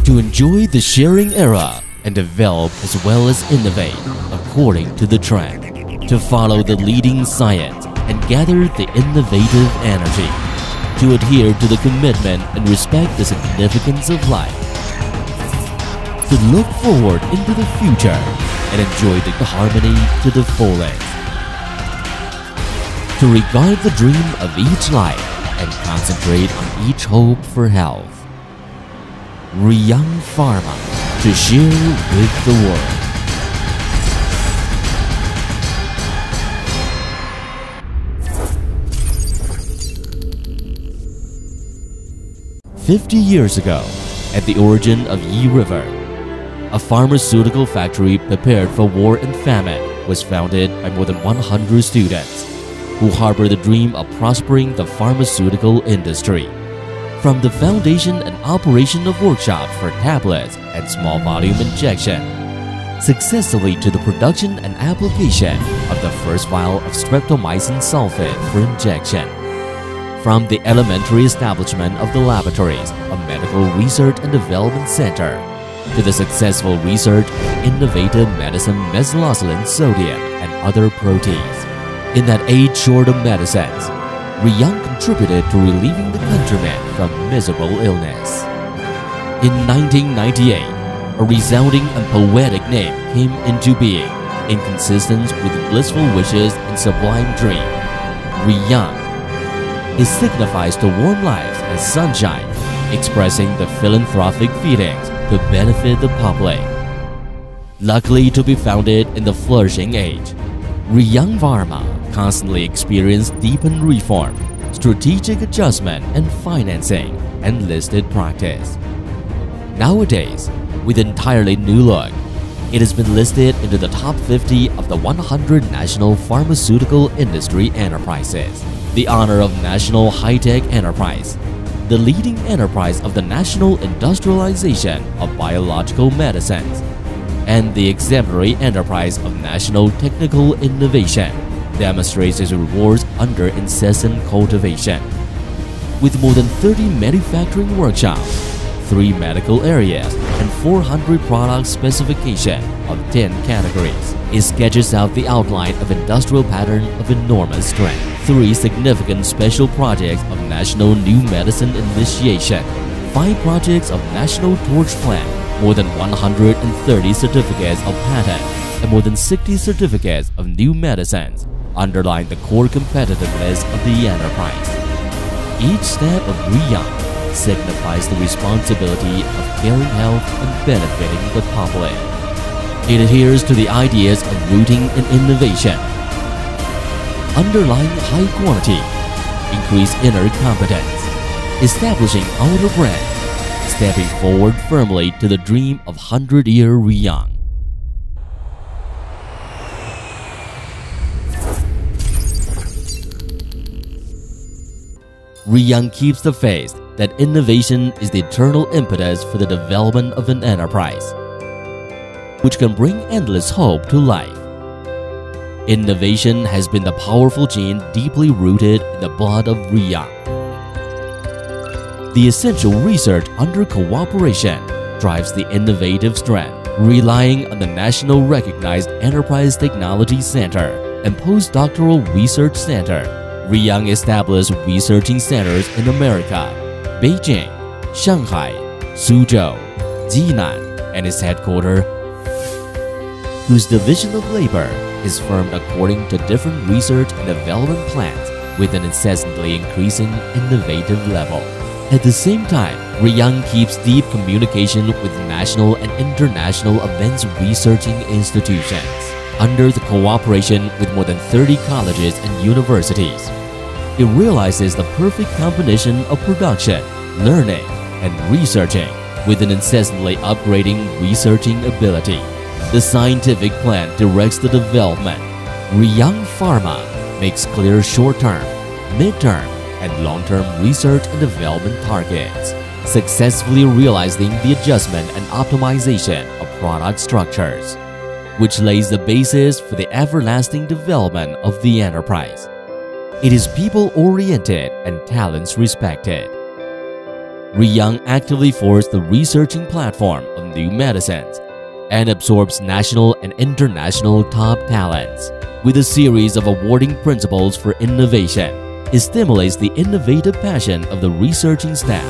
to enjoy the sharing era and develop as well as innovate according to the trend, to follow the leading science and gather the innovative energy, to adhere to the commitment and respect the significance of life, to look forward into the future and enjoy the harmony to the fullest, to regard the dream of each life and concentrate on each hope for health. Reyoung Pharma, to share with the world. "50 years ago, at the origin of Yi River, a pharmaceutical factory prepared for war and famine was founded by more than 100 students who harbor the dream of prospering the pharmaceutical industry. From the foundation and operation of workshops for tablets and small volume injection, successfully to the production and application of the first vial of streptomycin sulfate for injection. From the elementary establishment of the laboratories, a medical research and development center, to the successful research of innovative medicine mesalazolin sodium and other proteins. In that age short of medicines, Reyoung contributed to relieving the countrymen from miserable illness. In 1998, a resounding and poetic name came into being, in consistence with blissful wishes and sublime dream, Reyoung. It signifies the warm lives and sunshine, expressing the philanthropic feelings to benefit the public. Luckily to be founded in the flourishing age, Reyoung Pharma constantly experienced deepened reform, strategic adjustment and financing, and listed practice. Nowadays, with an entirely new look, it has been listed into the top 50 of the 100 national pharmaceutical industry enterprises, the honor of National High-Tech Enterprise, the leading enterprise of the national industrialization of biological medicines, and the exemplary enterprise of national technical innovation, demonstrates its rewards under incessant cultivation. With more than 30 manufacturing workshops, 3 medical areas, and 400 product specification of 10 categories, it sketches out the outline of industrial pattern of enormous strength. 3 significant special projects of national new medicine initiation, 5 projects of national torch plant, more than 130 certificates of patent, and more than 60 certificates of new medicines underline the core competitiveness of the enterprise. Each step of Reyoung signifies the responsibility of caring health and benefiting the public. It adheres to the ideas of rooting in innovation, underlying high quality, increase inner competence, establishing outer brand, stepping forward firmly to the dream of 100-year Reyoung. Reyoung keeps the faith that innovation is the eternal impetus for the development of an enterprise, which can bring endless hope to life. Innovation has been the powerful gene deeply rooted in the blood of Reyoung. The essential research under cooperation drives the innovative strength, relying on the national recognized Enterprise Technology Center and Postdoctoral Research Center. Reyoung established researching centers in America, Beijing, Shanghai, Suzhou, Jinan, and its headquarters, whose division of labor is formed according to different research and development plans with an incessantly increasing innovative level. At the same time, Reyoung keeps deep communication with national and international advanced researching institutions under the cooperation with more than 30 colleges and universities. It realizes the perfect combination of production, learning, and researching with an incessantly upgrading researching ability. The scientific plan directs the development. Reyoung Pharma makes clear short-term, mid-term, and long-term research and development targets, successfully realizing the adjustment and optimization of product structures, which lays the basis for the everlasting development of the enterprise. It is people-oriented and talents respected. Reyoung actively forged the researching platform of new medicines and absorbs national and international top talents. With a series of awarding principles for innovation, it stimulates the innovative passion of the researching staff.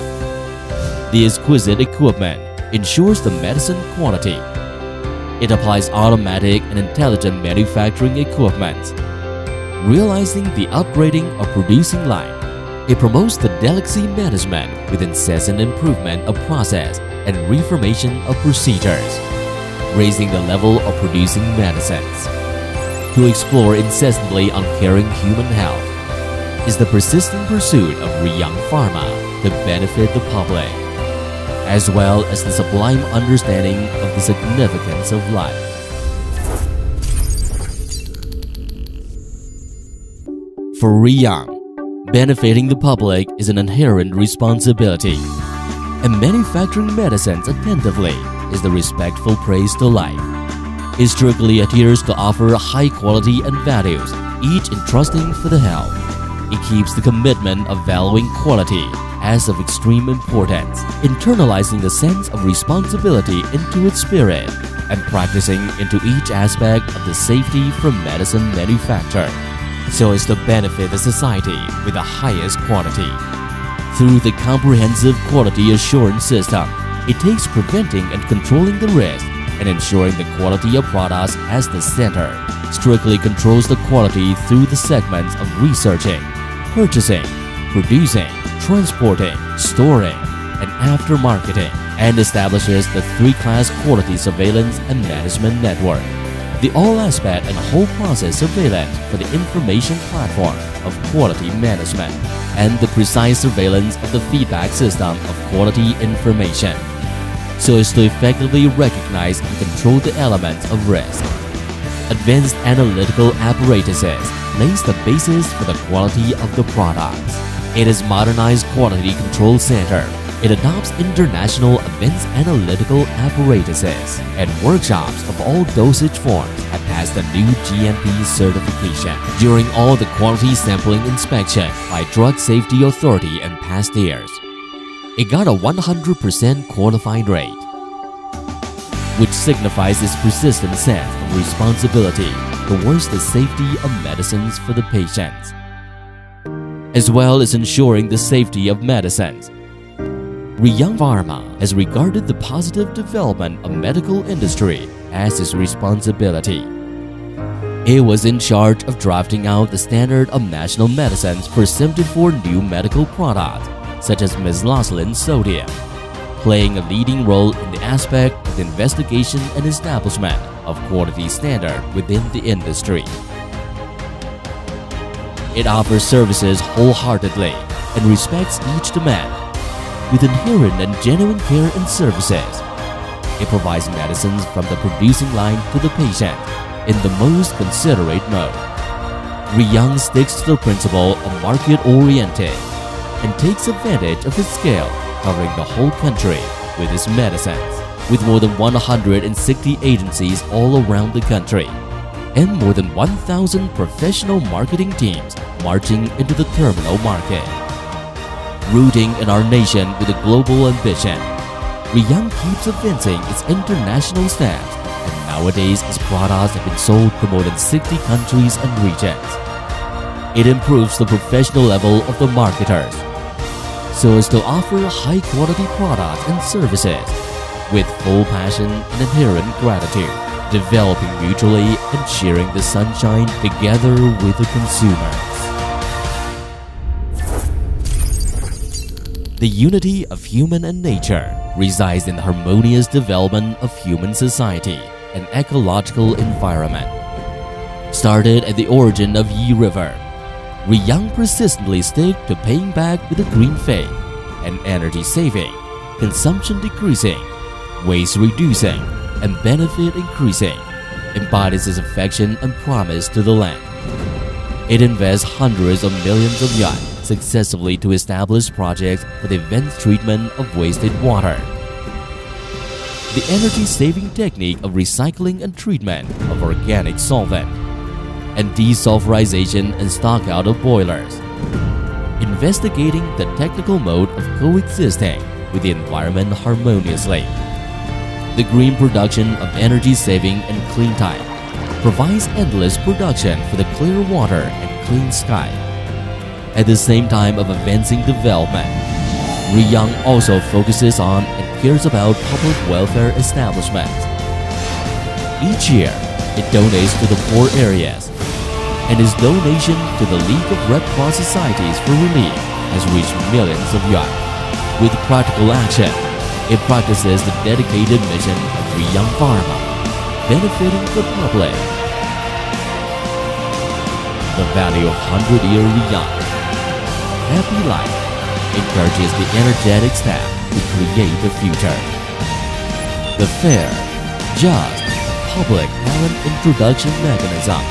The exquisite equipment ensures the medicine quality. It applies automatic and intelligent manufacturing equipment, realizing the upgrading of producing line. It promotes the delicacy management with incessant improvement of process and reformation of procedures, raising the level of producing medicines. To explore incessantly on caring human health is the persistent pursuit of Reyoung Pharma to benefit the public, as well as the sublime understanding of the significance of life. For Reyoung, benefiting the public is an inherent responsibility, and manufacturing medicines attentively is the respectful praise to life. It strictly adheres to offer high quality and values, each entrusting for the health. It keeps the commitment of valuing quality as of extreme importance, internalizing the sense of responsibility into its spirit and practicing into each aspect of the safety from medicine manufacture, so as to benefit the society with the highest quality. Through the comprehensive quality assurance system, it takes preventing and controlling the risk and ensuring the quality of products as the center, strictly controls the quality through the segments of researching, purchasing, producing, transporting, storing, and aftermarketing, and establishes the three-class quality surveillance and management network, the all-aspect and whole process surveillance for the information platform of quality management, and the precise surveillance of the feedback system of quality information, so as to effectively recognize and control the elements of risk. Advanced analytical apparatuses lays the basis for the quality of the products. It is modernized quality control center. It adopts international advanced analytical apparatuses, and workshops of all dosage forms have passed the new GMP certification during all the quality sampling inspection by Drug Safety Authority in past years. It got a 100% qualified rate, which signifies its persistent sense of responsibility towards the safety of medicines for the patients, as well as ensuring the safety of medicines. Reyoung Pharma has regarded the positive development of medical industry as its responsibility. It was in charge of drafting out the standard of national medicines for 74 new medical products, such as meslazolin sodium, playing a leading role in the aspect of the investigation and establishment of quality standard within the industry. It offers services wholeheartedly and respects each demand with inherent and genuine care and services. It provides medicines from the producing line to the patient in the most considerate mode. Reyoung sticks to the principle of market-oriented and takes advantage of its scale, covering the whole country with its medicines, with more than 160 agencies all around the country, and more than 1,000 professional marketing teams marching into the terminal market. Rooting in our nation with a global ambition, Reyoung keeps advancing its international stamps, and nowadays its products have been sold to more than 60 countries and regions. It improves the professional level of the marketers, so as to offer high-quality products and services with full passion and inherent gratitude, developing mutually and sharing the sunshine together with the consumers. The unity of human and nature resides in the harmonious development of human society and ecological environment. Started at the origin of Yi River, Reyoung persistently stick to paying back with a green faith and energy saving, consumption decreasing, waste reducing, and benefit increasing, embodies its affection and promise to the land. It invests hundreds of millions of yuan successfully to establish projects for the advanced treatment of wasted water. The energy-saving technique of recycling and treatment of organic solvent, and desulfurization and stockout of boilers. Investigating the technical mode of coexisting with the environment harmoniously. The green production of energy saving and clean time provides endless production for the clear water and clean sky. At the same time of advancing development, Reyoung also focuses on and cares about public welfare establishments. Each year, it donates to the poor areas, and its donation to the League of Red Cross Societies for Relief has reached millions of yuan. With practical action, it practices the dedicated mission of Reyoung Pharma, benefiting the public. The value of 100-year Reyoung. Happy life encourages the energetic staff to create the future. The fair, just, public talent introduction mechanism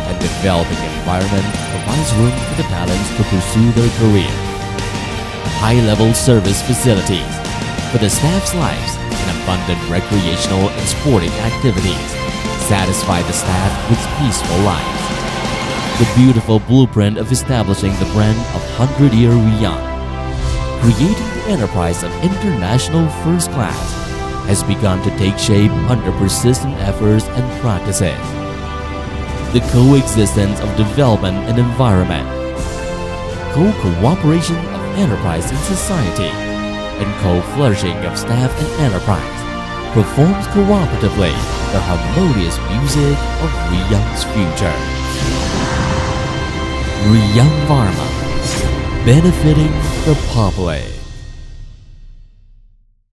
and developing environment provides room for the talents to pursue their career. High-level service facilities for the staff's lives and abundant recreational and sporting activities satisfy the staff with peaceful lives. The beautiful blueprint of establishing the brand of 100-year Reyoung, creating the enterprise of international first class, has begun to take shape under persistent efforts and practices. The coexistence of development and environment, co-cooperation of enterprise and society, and co-flourishing of staff and enterprise performs cooperatively the harmonious music of Reyoung's future. Reyoung Pharma, benefiting the public.